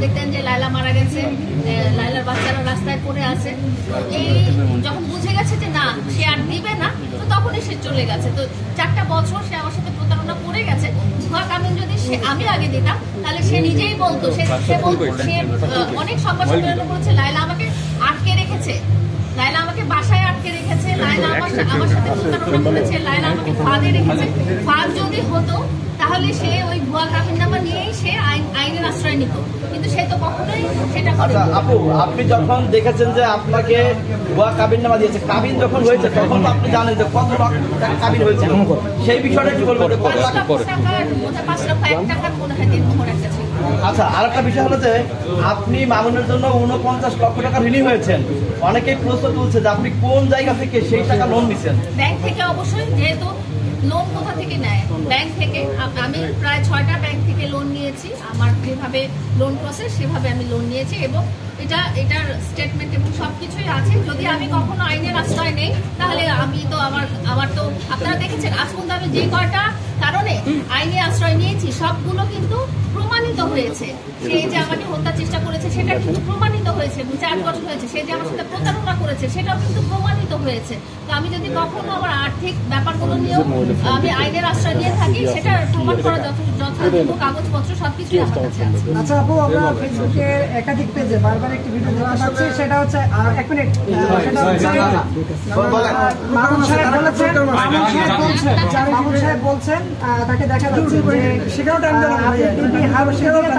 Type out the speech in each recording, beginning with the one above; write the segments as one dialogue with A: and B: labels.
A: দেখতেন যে লায়লা মারা গেছে, লায়লার বাচ্চারা রাস্তায় পড়ে আছে। এই যখন বুঝে গেছে যে না সে আর দিবে না, তো তখনই সে চলে গেছে। তো 4টা বছর সে আমার সাথে প্রতারণা করে গেছে। ভুয়া কাবিন যদি আমি আগে দিতাম তাহলে সে নিজেই বলতো, সে অনেক সংবাদ সম্মেলন করেছে লায়লা আমাকে আটকে রেখেছে, লায়লা আমাকে বাসায় আটকে রেখেছে, লায়লা আমার সাথে প্রতারণা করেছে, লায়লা আমাকে ফাঁদে রেখেছে। ফাঁদ যদি হতো তাহলে সে ওই ভুয়া কাবিননামা নিয়েই সে আইনের আশ্রয় নিত, কিন্তু সে তো কখনোই সেটা করে।
B: আপু, আপনি যখন দেখেছেন যে আপনাকে ভুয়া কাবিননামা দিয়েছে, কাবিন যখন হয়েছে তখন তো আপনি জানেন যে কত লাখ টাকা কাবিন হয়েছে, সেই বিষয়টা একটু বলবেন।
A: 5 লক্ষ টাকার মধ্যে 5 লক্ষ 1 টাকার মনে হয় দিনমোহর একটা ছিল।
B: আচ্ছা, আর একটা বিষয় হলো যে আপনি মামুনের জন্য 49 লক্ষ টাকা ঋণী হয়েছেন। অনেকেই প্রশ্ন তুলছে যে আপনি কোন জায়গা থেকে সেই টাকা লোন নিছেন?
A: ব্যাংক থেকে অবশ্যই, যেহেতু লোন কোথা থেকে নেয়? ব্যাংক থেকে। আমি প্রায় 6টা ব্যাংক থেকে লোন নিয়েছি। আমার যেভাবে লোন প্রসেস সেভাবে আমি লোন নিয়েছি এবং এটার স্টেটমেন্ট এবং সবকিছুই আছে। যদি আমি কখনো আইনের আশ্রয় নেই তাহলে আমি তো আমার তো আপনারা দেখেছেন আজ পর্যন্ত আমি যে কয়টা কারণে আইনে আশ্রয় নিয়েছি সবগুলো কিন্তু প্রমাণিত হয়েছে। সে যে আমাকে হত্যার চেষ্টা করেছে সেটা কিন্তু প্রমাণিত হয়েছে এবং 4 বছর হয়েছে। সে যে আমার সাথে প্রতারণা করেছে সেটাও কিন্তু প্রমাণিত হয়েছে। তো আমি যদি কখনো আমার আর্থিক ব্যাপারগুলো নিয়েও আমি আইনের আশ্রয় নিয়ে থাকি, সেটা প্রমাণ করা যথাযথ কাগজপত্র সবকিছু আমার কাছে আছে।
C: আচ্ছা আপু, আমরা ফেসবুকে একাধিক পেজে বারবার একটি ভিডিও দেখতে পাচ্ছি, সেটা হচ্ছে 1 মিনিট, সেটা হচ্ছে মামুন সাহেব বলছেন তাকে দেখা যাচ্ছে যে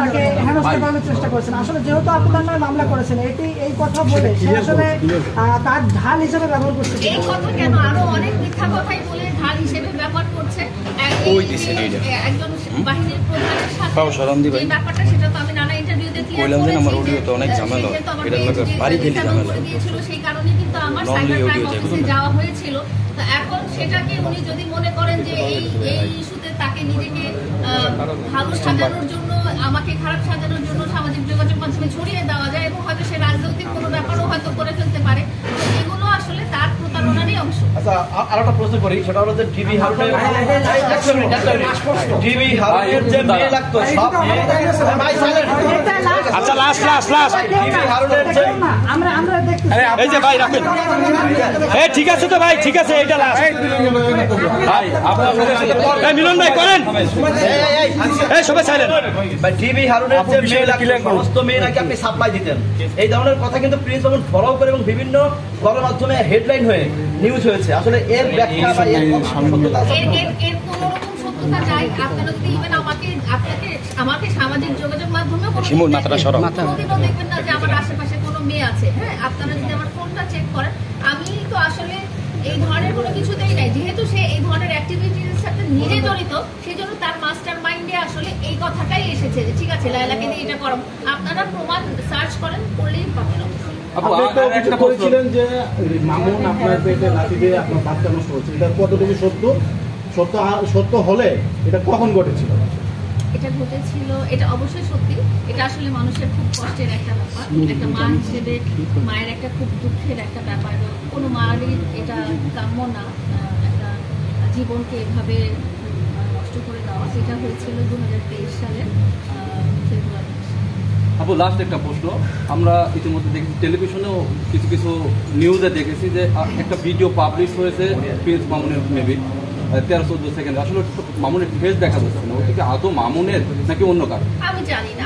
C: তাকে হেনস্থা করানোর চেষ্টা করেছেন। আসলে যেহেতু আপনার নামে মামলা করেছেন, এই কথা বলে সে আসলে তার ঢাল হিসেবে ব্যবহার করছে।
A: এই কথা কেন? আরো অনেক মিথ্যা কথাই বলে ঢাল হিসেবে ব্যবহার করছে। একজন বাহিনীর প্রধানের সাথে এই ব্যাপারটা, সেটা তো আমি নানা ইন্টারভিউতে দিয়েছিল, সেই কারণে কিন্তু আমার সাইবার ক্রাইম অফিসে যাওয়া হয়েছিল। তো এখন সেটাকে উনি যদি মনে করেন যে এই ইস্যুতে তাকে নিজেকে ভালো সাজানোর জন্য, আমাকে খারাপ সাজানোর জন্য সামাজিক যোগাযোগ মাধ্যমে ছড়িয়ে দেওয়া যায় এবং হয়তো সে রাজনৈতিক কোনো ব্যাপারও হয়তো করে ফেলতে পারে, এগুলো আসলে তার প্রতারণারই অংশ।
B: আচ্ছা, আর একটা প্রশ্ন করি, সেটা হলো যে ডিবি হারুনের যে মেয়ে লাগতো সব
D: আচ্ছা লাস্ট
B: ডিবি হারুনের যে
D: এই যে ভাই রাখেন, এই ঠিক আছে তো ভাই, ঠিক আছে, এটা লাস্ট ভাই। আপনার মিলন ভাই করেন, এই সবাই সাইলেন্ট
B: ভাই। ডিবি হারুনের যে মেয়ে লাগতো সমস্ত মেয়ে নাকি আপনি সাপ্লাই দিতেন, এই ধরনের কথা কিন্তু প্রিন্স যখন ফলো করে এবং বিভিন্ন গণমাধ্যমে হেডলাইন হয়ে নিউজ হয়েছে। আসলে এর ব্যাখ্যা বা এর সত্যতা
A: এর কোনো রকম সত্যতা নাই। আপনারা যদি ইভেন আমাকে সামাজিক যোগাযোগ মাধ্যমে কোনোদিনও দেখবেন না যে আমার আশেপাশে কোনো মেয়ে আছে। হ্যাঁ, আপনারা যদি আমার ফোনটা চেক করেন, আমি তো আসলে এই ধরনের কোনো কিছুতেই নাই। যেহেতু সে এই ধরনের অ্যাক্টিভিটির সাথে নিজে জড়িত, সেই জন্য তার মাস্টার মাইন্ডে আসলে এই কথাটাই এসেছে যে ঠিক আছে লায়লাকে দিয়ে এটা করো। আপনারা প্রমাণ সার্চ করেন, করলেই পাবেন।
E: আপনি তো কিছু করেছিলেন যে মামুন আপনার পেটে লাথি দিয়ে আপনার বাচ্চা নষ্ট হচ্ছে, এটা কতটুকু সত্য হলে এটা কখন ঘটেছিল?
A: এটা ঘটেছিল, এটা অবশ্যই সত্যি। এটা আসলে মানুষের খুব কষ্টের একটা ব্যাপার। একটা মা হিসেবে মায়ের একটা খুব দুঃখের একটা ব্যাপার। কোনো মায়েরই এটা কাম্য না, একটা জীবনকে এভাবে নষ্ট করে দেওয়া। সেটা হয়েছিল 2023 সালের ফেব্রুয়ারি।
F: আপু লাস্ট একটা প্রশ্ন, আমরা ইতিমধ্যে দেখেছি টেলিভিশনেও কিছু নিউজে দেখেছি যে একটা ভিডিও পাবলিশ হয়েছে প্রিন্স মামুনের মেবি 13-14 সেকেন্ড। আসলে মামুনের ফেস দেখা যাচ্ছে না, ওটা কি আদৌ মামুনের নাকি অন্য কার?
A: আমি জানি না,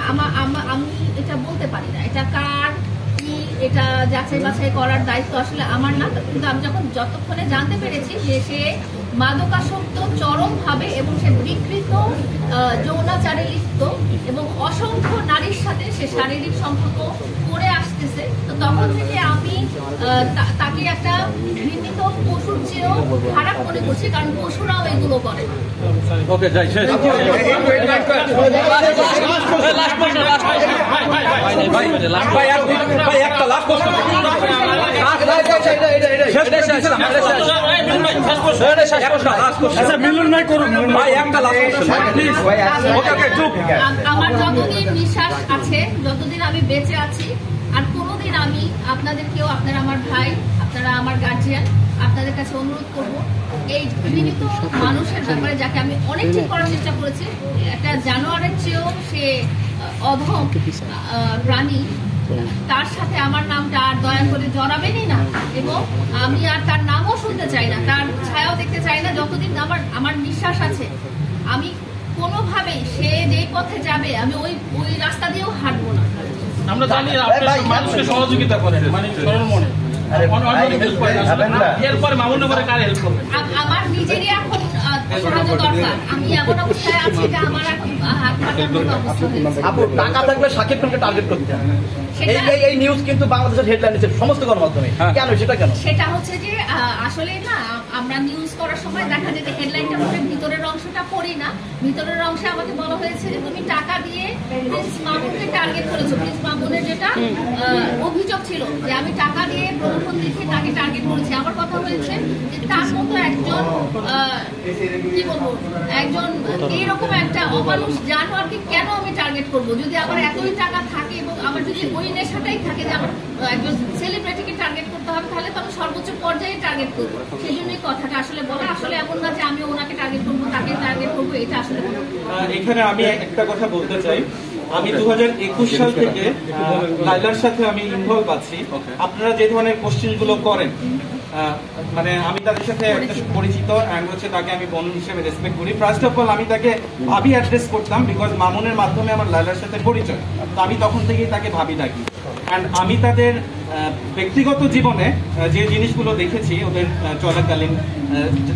A: আমি এটা বলতে পারি না এটা কার কি, এটা যাচাই বাছাই করার দায়িত্ব আসলে আমার না। কিন্তু আমি যতক্ষণে জানতে পেরেছি যে সে মাদকাসক্ত চরমভাবে এবং সে বিকৃত যৌনাচারে লিপ্ত এবং অসংখ্য নারীর সাথে সে শারীরিক সম্পর্ক করে আসতেছে, তো তখন থেকে আমি তাকে একটা ঘৃণিত পশুর চেয়েও খারাপ মনে করছি, কারণ পশুরাও এগুলো করে।
F: ওকে যাই শেষ। একটা লাস্ট প্রশ্ন,
A: আমার যতদিন বিশ্বাস আছে, যতদিন আমি বেঁচে আছি, আর কোনোদিন আমি আপনাদেরকেও, আপনারা আমার ভাই, আপনারা আমার গার্জিয়ান, আপনাদের কাছে অনুরোধ করব এই ঘৃণিত মানুষের ব্যাপারে, যাকে আমি অনেক ঠিক করার চেষ্টা করেছি, একটা জানোয়ারের চেয়েও সে অধম প্রাণী, তার সাথে আমার নামটা আর দয়া করে জড়াবেনই না, এবং আমি আর তার নামও শুনতে চাই না, তার ছায়াও দেখতে চাই না। যতদিন আমার নিঃশ্বাস আছে, আমি কোনোভাবেই সে যে পথে যাবে আমি ওই রাস্তা দিয়েও হাঁটবো না।
G: আমরা জানি আপনি মানুষকে সহযোগিতা করেন, মানে সরল মনে। এরপরে মামুনের পরে কার হেল্প করবেন?
A: আমার নিজেরই এখন সাহায্য দরকার। আমি এমন অবস্থায় আছি যে আমার এখন হাত পাতার মতো অবস্থা হয়েছে।
B: আপু টাকা থাকলে শাকিব খানকে টার্গেট করতে হয়।
A: সেটা-
B: এই নিউজ কিন্তু বাংলাদেশের হেডলাইন দিচ্ছে সমস্ত গণমাধ্যমে। কেন সেটা কেন?
A: সেটা হচ্ছে যে আসলে না, আমরা নিউজ করার সময় দেখা যায় যে হেডলাইনটা পড়ে ভিতরের অংশটা পড়ি না। ভিতরের অংশে আমাকে বলা হয়েছে যে তুমি টাকা দিয়ে প্রিন্স মামুনকে টার্গেট করেছো। প্রিন্স মামুনের যেটা অভিযোগ ছিল যে আমি টাকা দিয়ে প্রলোভন দেখে তাকে টার্গেট করেছি। আমার কথা হয়েছে যে তার মতো একজন কি বলবো, একজন এইরকম একটা অমানুষ জানোয়ারকে কেন আমি টার্গেট করবো? যদি আমার এতই টাকা থাকে এবং আমার যদি ওই নেশাটাই থাকে যে আমার একজন সেলিব্রিটিকে টার্গেট করতে হবে, তাহলে তো আমি সর্বোচ্চ পর্যায়ে টার্গেট করবো। সেই জন্যই কথাটা আসলে বলা। আসলে এমন না যে আমি ওনাকে টার্গেট করবো, তাকে টার্গেট করবো, এটা আসলে বলা।
G: এখানে আমি একটা কথা বলতে চাই। আমি 2021 সাল থেকে লাইলার সাথে আমি ইনভলভ আছি। আপনারা যে ধরনের কোশ্চেন গুলো করেন, মানে আমি তাদের সাথে একটা পরিচিত, অ্যান্ড হচ্ছে তাকে আমি বোন হিসেবে রেসপেক্ট করি। ফার্স্ট অফ অল আমি তাকে ভাবি অ্যাড্রেস করতাম, বিকজ মামুনের মাধ্যমে আমার লাইলার সাথে পরিচয়। তো আমি তখন থেকেই তাকে ভাবি ডাকি। অ্যান্ড আমি তাদের ব্যক্তিগত জীবনে যে জিনিসগুলো দেখেছি ওদের চলাকালীন,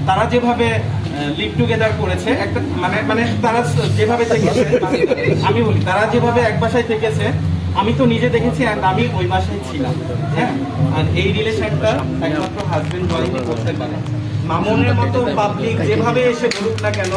G: তারা যেভাবে লিভ টুগেদার করেছে, একটা মানে তারা যেভাবে থেকেছে, আমি বলি তারা যেভাবে এক বাসায় থেকেছে, আমি তো নিজে দেখেছি, অ্যান্ড আমি ওই বাসায় ছিলাম। হ্যাঁ, আর এই রিলেশনটা একমাত্র হাজবেন্ড ওয়াইফই করতে পারে। মামুনের মতো পাবলিক যেভাবে এসে বলুক না কেন,